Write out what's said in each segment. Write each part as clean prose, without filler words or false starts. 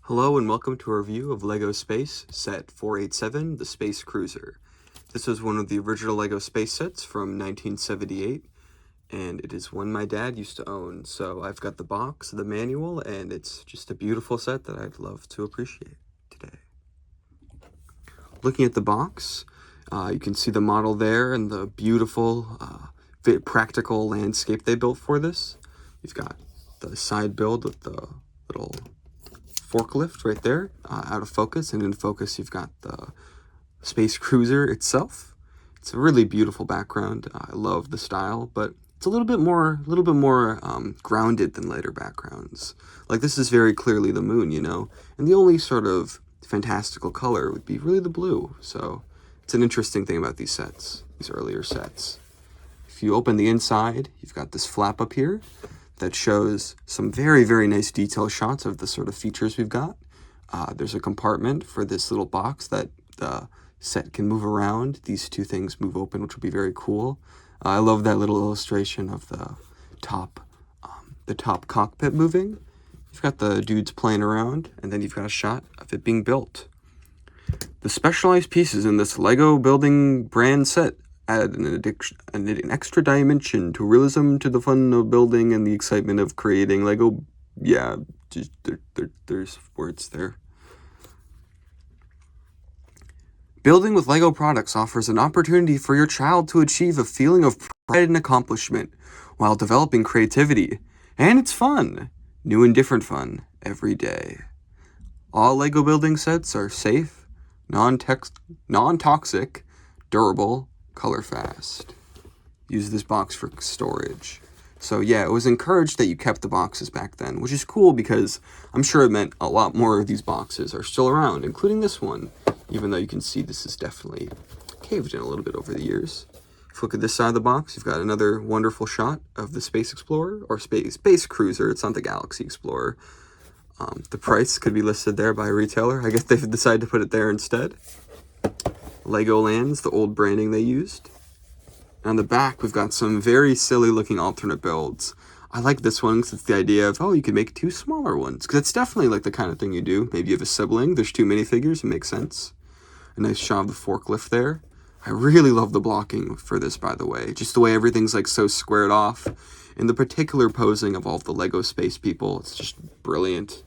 Hello and welcome to a review of LEGO Space Set 487, the Space Cruiser. This was one of the original LEGO Space sets from 1978, and it is one my dad used to own. So I've got the box, the manual, and it's just a beautiful set that I'd love to appreciate today. Looking at the box, you can see the model there and the beautiful, practical landscape they built for this. You've got the side build with the little forklift right there, out of focus, and in focus you've got the Space Cruiser itself. It's a really beautiful background. I love the style, but it's a little bit more grounded than later backgrounds. Like this is very clearly the moon, you know, and the only sort of fantastical color would be really the blue. So it's an interesting thing about these sets, these earlier sets. If you open the inside, you've got this flap up here that shows some very, very nice detail shots of the sort of features we've got. There's a compartment for this little box that the set can move around. These two things move open, which will be very cool. I love that little illustration of the top cockpit moving. You've got the dudes playing around, and then you've got a shot of it being built. The specialized pieces in this LEGO building brand set add an extra dimension to realism, to the fun of building and the excitement of creating LEGO. Yeah, just, there's words there. Building with LEGO products offers an opportunity for your child to achieve a feeling of pride and accomplishment while developing creativity. And it's fun. New and different fun every day. All LEGO building sets are safe, non-toxic, durable, color fast. Use this box for storage. So yeah, it was encouraged that you kept the boxes back then, which is cool because I'm sure it meant a lot more of these boxes are still around, including this one, even though you can see this is definitely caved in a little bit over the years. If you look at this side of the box, you've got another wonderful shot of the Space Explorer, or Space Cruiser. It's not the Galaxy Explorer. The price could be listed there by a retailer. I guess they've decided to put it there instead. Legoland's the old branding they used. On the back, we've got some very silly looking alternate builds. I like this one because it's the idea of, oh, you can make two smaller ones. Because it's definitely like the kind of thing you do. Maybe you have a sibling, there's two minifigures, it makes sense. A nice shot of the forklift there. I really love the blocking for this, by the way. Just the way everything's like so squared off. And the particular posing of all of the LEGO space people, it's just brilliant.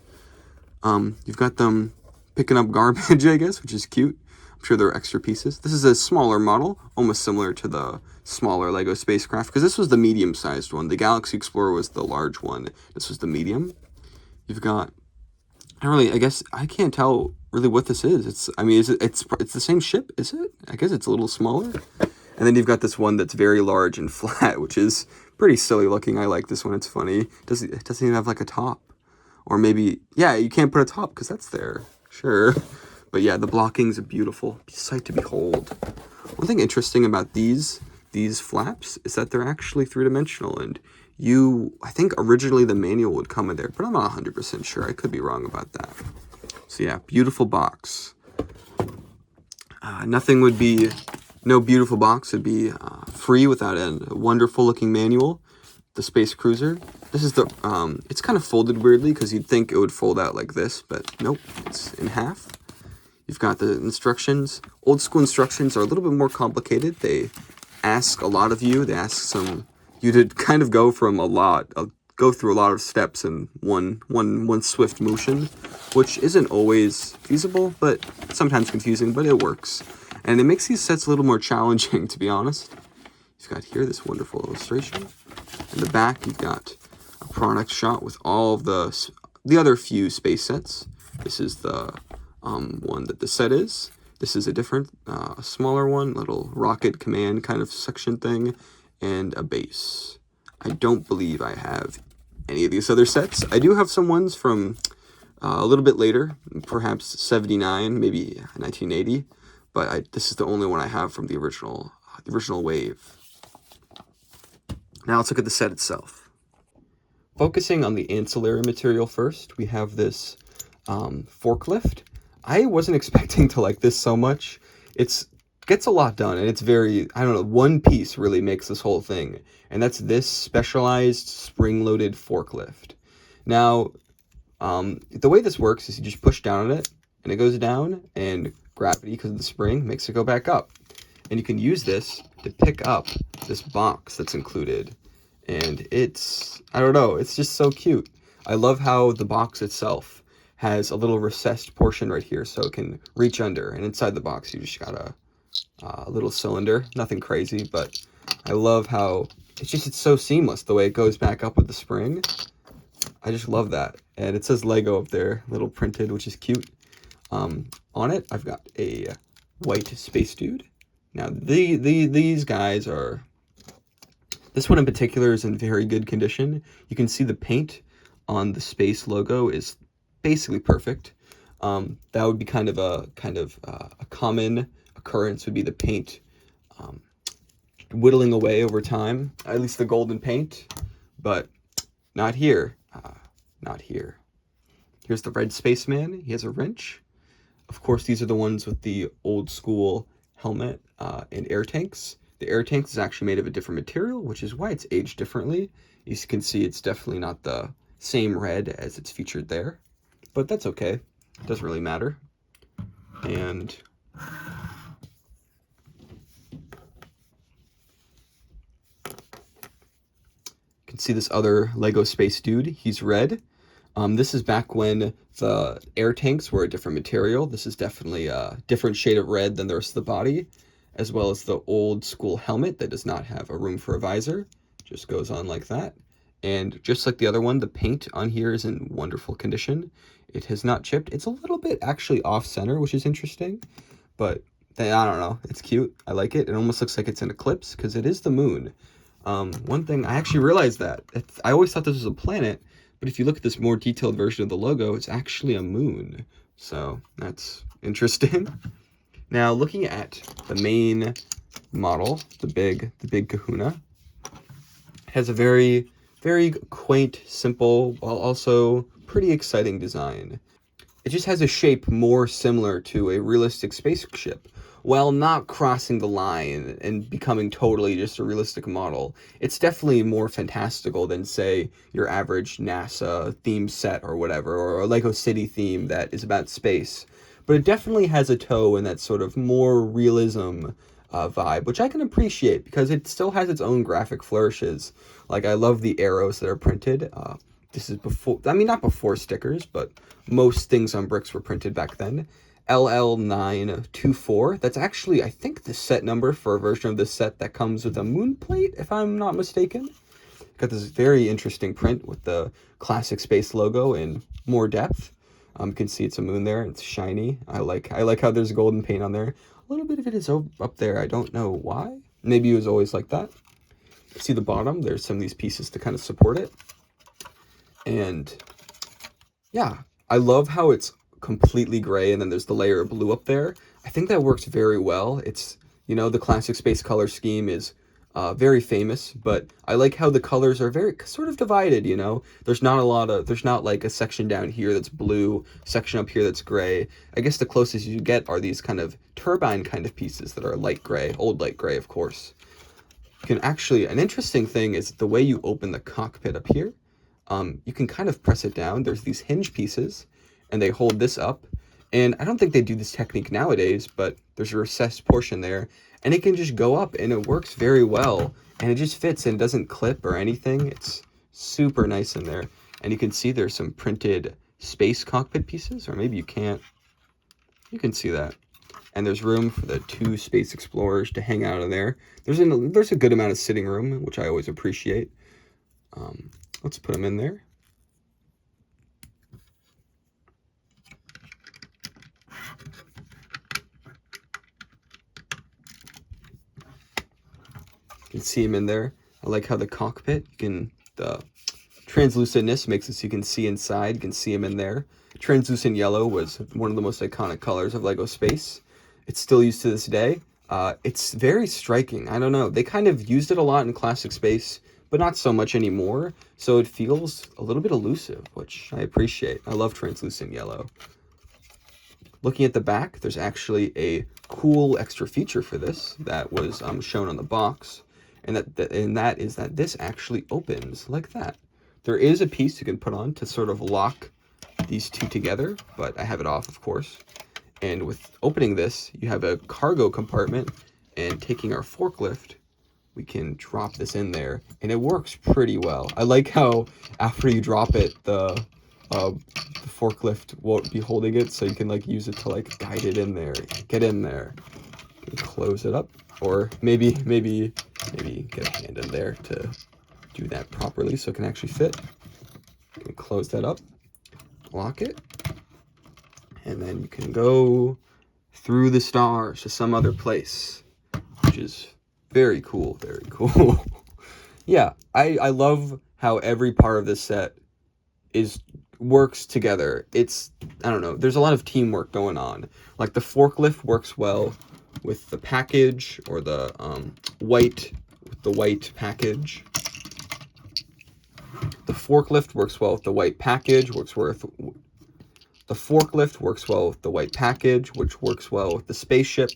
You've got them picking up garbage, I guess, which is cute. I'm sure there are extra pieces. This is a smaller model, almost similar to the smaller LEGO spacecraft, because this was the medium-sized one. The Galaxy Explorer was the large one. This was the medium. You've got, I guess I can't tell really what this is. It's the same ship, is it? I guess it's a little smaller. And then you've got this one that's very large and flat, which is pretty silly looking. I like this one. It's funny. It doesn't even have like a top. Or maybe, yeah, you can't put a top because that's there. Sure. But yeah, the blocking's a beautiful sight to behold. One thing interesting about these flaps is that they're actually three-dimensional, and I think originally the manual would come in there, but I'm not 100% sure. I could be wrong about that. So yeah, beautiful box. No beautiful box would be free without a wonderful looking manual. The Space Cruiser. This is it's kind of folded weirdly because you'd think it would fold out like this, but nope, it's in half. You've got the instructions. Old school instructions are a little bit more complicated. They ask a lot of you. They ask you to kind of go through a lot of steps in one swift motion, which isn't always feasible, but sometimes confusing, but it works. And it makes these sets a little more challenging, to be honest. You've got here this wonderful illustration. In the back, you've got a product shot with all of the other few space sets. This is the one that the set is. This is a different, smaller one, little rocket command kind of section thing, and a base. I don't believe I have any of these other sets. I do have some ones from a little bit later, perhaps 79, maybe 1980, but this is the only one I have from the original wave. Now let's look at the set itself. Focusing on the ancillary material first, we have this forklift. I wasn't expecting to like this so much. It gets a lot done, and it's very, one piece really makes this whole thing, and that's this specialized spring-loaded forklift. Now, The way this works is you just push down on it, and it goes down, and gravity, because of the spring, makes it go back up. And you can use this to pick up this box that's included. And it's, I don't know, it's just so cute. I love how the box itself has a little recessed portion right here, so it can reach under. And inside the box, you just got a little cylinder. Nothing crazy, but I love how it's so seamless the way it goes back up with the spring. I just love that. And it says Lego up there, little printed, which is cute. On it, I've got a white space dude. Now, these guys are... This one in particular is in very good condition. You can see the paint on the space logo is basically perfect. That would be kind of a common occurrence, would be the paint whittling away over time, at least the golden paint, but not here. Not here. Here's the red spaceman. He has a wrench. Of course, these are the ones with the old school helmet and air tanks. The air tank is actually made of a different material, which is why it's aged differently. You can see it's definitely not the same red as it's featured there, but that's okay. It doesn't really matter. And you can see this other Lego space dude. He's red. This is back when the air tanks were a different material. This is definitely a different shade of red than the rest of the body, as well as the old school helmet that does not have a room for a visor. Just goes on like that. And just like the other one, the paint on here is in wonderful condition. It has not chipped. It's a little bit actually off center, which is interesting, but I don't know. It's cute. I like it. It almost looks like it's an eclipse because it is the moon. One thing, I actually realized that. I always thought this was a planet, but if you look at this more detailed version of the logo, it's actually a moon. So that's interesting. Now, looking at the main model, the big kahuna, has a very, very quaint, simple, while also pretty exciting design. It just has a shape more similar to a realistic spaceship, while not crossing the line and becoming totally just a realistic model. It's definitely more fantastical than, say, your average NASA theme set or whatever, or a Lego City theme that is about space. But it definitely has a toe in that sort of more realism vibe, which I can appreciate because it still has its own graphic flourishes. Like, I love the arrows that are printed. This is before, I mean, not before stickers, but most things on bricks were printed back then. LL924. That's actually, I think, the set number for a version of this set that comes with a moon plate, if I'm not mistaken. Got this very interesting print with the classic space logo in more depth. You can see it's a moon there. It's shiny. I like how there's golden paint on there. A little bit of it is up there. I don't know why. Maybe it was always like that. See the bottom? There's some of these pieces to kind of support it. And yeah, I love how it's completely gray and then there's the layer of blue up there. I think that works very well. It's, you know, the classic space color scheme is very famous, but I like how the colors are very sort of divided, you know? There's not like a section down here that's blue, section up here that's gray. I guess the closest you get are these kind of turbine kind of pieces that are light gray, old light gray, of course. You can actually, an interesting thing is the way you open the cockpit up here. You can kind of press it down. There's these hinge pieces, and they hold this up. And I don't think they do this technique nowadays, but there's a recessed portion there, and it can just go up, and it works very well. And it just fits, and it doesn't clip or anything. It's super nice in there. And you can see there's some printed space cockpit pieces, or maybe you can't. You can see that. And there's room for the 2 space explorers to hang out in there. There's a good amount of sitting room, which I always appreciate. Let's put them in there. You can see them in there. I like how the cockpit, the translucentness makes it so you can see inside. You can see them in there. Translucent yellow was one of the most iconic colors of Lego Space. It's still used to this day. It's very striking. I don't know. They kind of used it a lot in Classic Space, but not so much anymore. So it feels a little bit elusive, which I appreciate. I love translucent yellow. Looking at the back, there's actually a cool extra feature for this that was shown on the box. And that is that this actually opens like that. There is a piece you can put on to sort of lock these two together, but I have it off, of course. And with opening this, you have a cargo compartment, and taking our forklift, we can drop this in there, and it works pretty well. I like how after you drop it, the forklift won't be holding it, so you can like use it to like guide it in there, get in there, and close it up, or maybe get a hand in there to do that properly so it can actually fit. You can close that up, lock it, and then you can go through the stars to some other place, which is very cool, very cool. Yeah, I love how every part of this set works together. I don't know, there's a lot of teamwork going on. Like the forklift works well with the package, or the white package. The forklift works well with the white package, the forklift works well with the white package, which works well with the spaceship.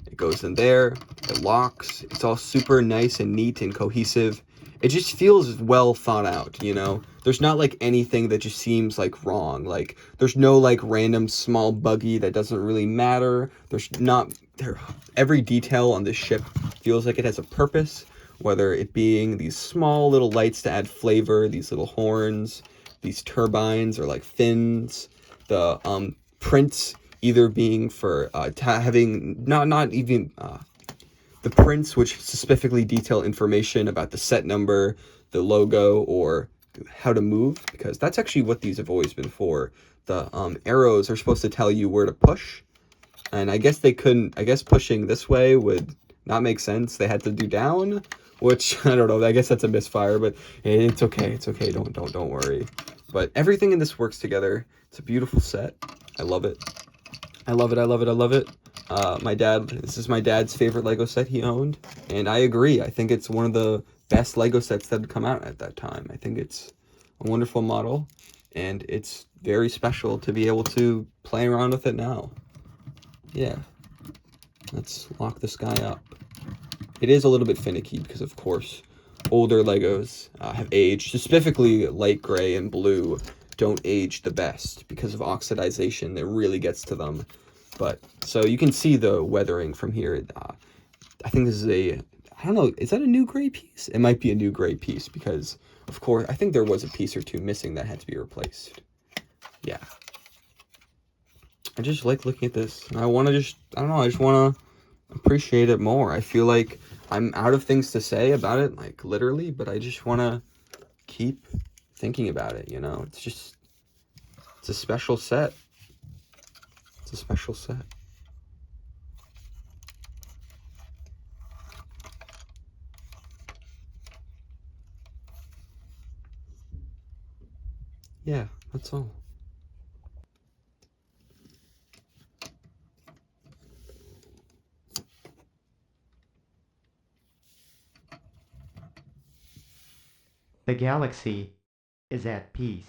It goes in there, it locks, it's all super nice and neat and cohesive. It just feels well thought out, you know? There's not like anything that just seems like wrong. Like there's no like random small buggy that doesn't really matter. Every detail on this ship feels like it has a purpose, whether it being these small little lights to add flavor, these little horns, these turbines, or like fins, the prints either being for having not even the prints which specifically detail information about the set number, the logo, or how to move, because that's actually what these have always been for. The arrows are supposed to tell you where to push, and I guess pushing this way would not make sense. They had to do down, which I don't know. I guess that's a misfire, but it's okay. It's okay. Don't worry. But everything in this works together. It's a beautiful set. I love it. I love it. This is my dad's favorite Lego set he owned, and I agree. I think it's one of the best Lego sets that had come out at that time. I think it's a wonderful model, and it's very special to be able to play around with it now. Yeah. Let's lock this guy up. It is a little bit finicky because, of course, older Legos have aged. Specifically, light gray and blue don't age the best because of oxidization. It really gets to them. But so you can see the weathering from here. I think this is I don't know, is that a new gray piece? It might be a new gray piece because, of course, I think there was a piece or two missing that had to be replaced. Yeah. I just like looking at this. I just want to appreciate it more. I feel like I'm out of things to say about it, like literally, but I just want to keep thinking about it, you know? It's a special set. It's a special set. Yeah, that's all. The galaxy is at peace.